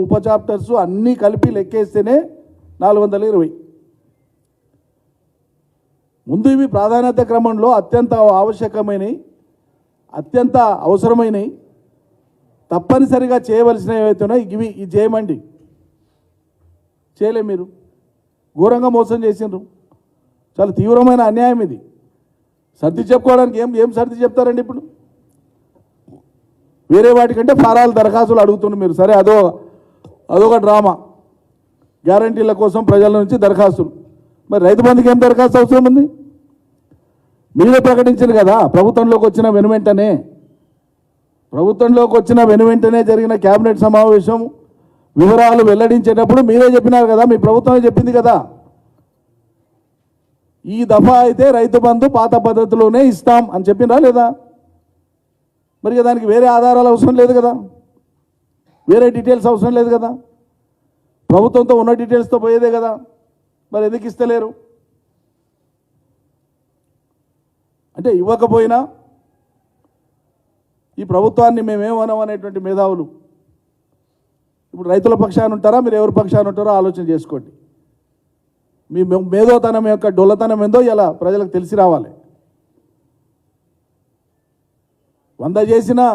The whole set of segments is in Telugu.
ఉప చాప్టర్స్ అన్నీ కలిపి లెక్కేస్తేనే 420. ముందు ఇవి ప్రాధాన్యత క్రమంలో అత్యంత ఆవశ్యకమైనవి, అత్యంత అవసరమైనవి, తప్పనిసరిగా చేయవలసినవి ఏవైతున్నాయో ఇవి చేయమండి. చేయలే, మీరు ఘోరంగా మోసం చేసిండ్రు. చాలా తీవ్రమైన అన్యాయం ఇది. సర్ది చెప్పుకోవడానికి ఏం సర్ది చెప్తారండి? ఇప్పుడు వేరే వాటికంటే ఫారాలు దరఖాస్తులు అడుగుతున్నారు మీరు. సరే, అదొక డ్రామా. గ్యారంటీల కోసం ప్రజల నుంచి దరఖాస్తులు. మరి రైతు బంధుకి ఏం దరఖాస్తు అవసరం ఉంది? మీరే ప్రకటించారు కదా. ప్రభుత్వంలోకి వచ్చిన వెనువెంటనే జరిగిన కేబినెట్ సమావేశం వివరాలు వెల్లడించేటప్పుడు మీరే చెప్పినారు కదా, మీ ప్రభుత్వమే చెప్పింది కదా, ఈ దఫా అయితే రైతు బంధు పాత పద్ధతిలోనే ఇస్తాం అని చెప్పినరా లేదా? మరి దానికి వేరే ఆధారాలు అవసరం లేదు కదా, వేరే డీటెయిల్స్ అవసరం లేదు కదా, ప్రభుత్వంతో ఉన్న డీటెయిల్స్తో పోయేదే కదా. మరి ఎందుకు ఇస్తలేరు? అంటే ఇవ్వకపోయినా ఈ ప్రభుత్వాన్ని మేమేమనం అనేటువంటి మేధావులు ఇప్పుడు రైతుల పక్షాన ఉంటారా, మీరు ఎవరి పక్షాన ఉంటారో ఆలోచన చేసుకోండి. మీ మేధోతనం యొక్క డొల్లతనం ఏందో ఇలా ప్రజలకు తెలిసి రావాలి. 100 చేసినా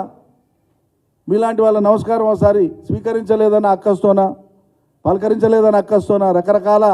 మీలాంటి వాళ్ళ నమస్కారం ఒకసారి స్వీకరించలేదన్న అక్కస్తోనా, పలకరించలేదన్న అక్కస్తోనా రకరకాల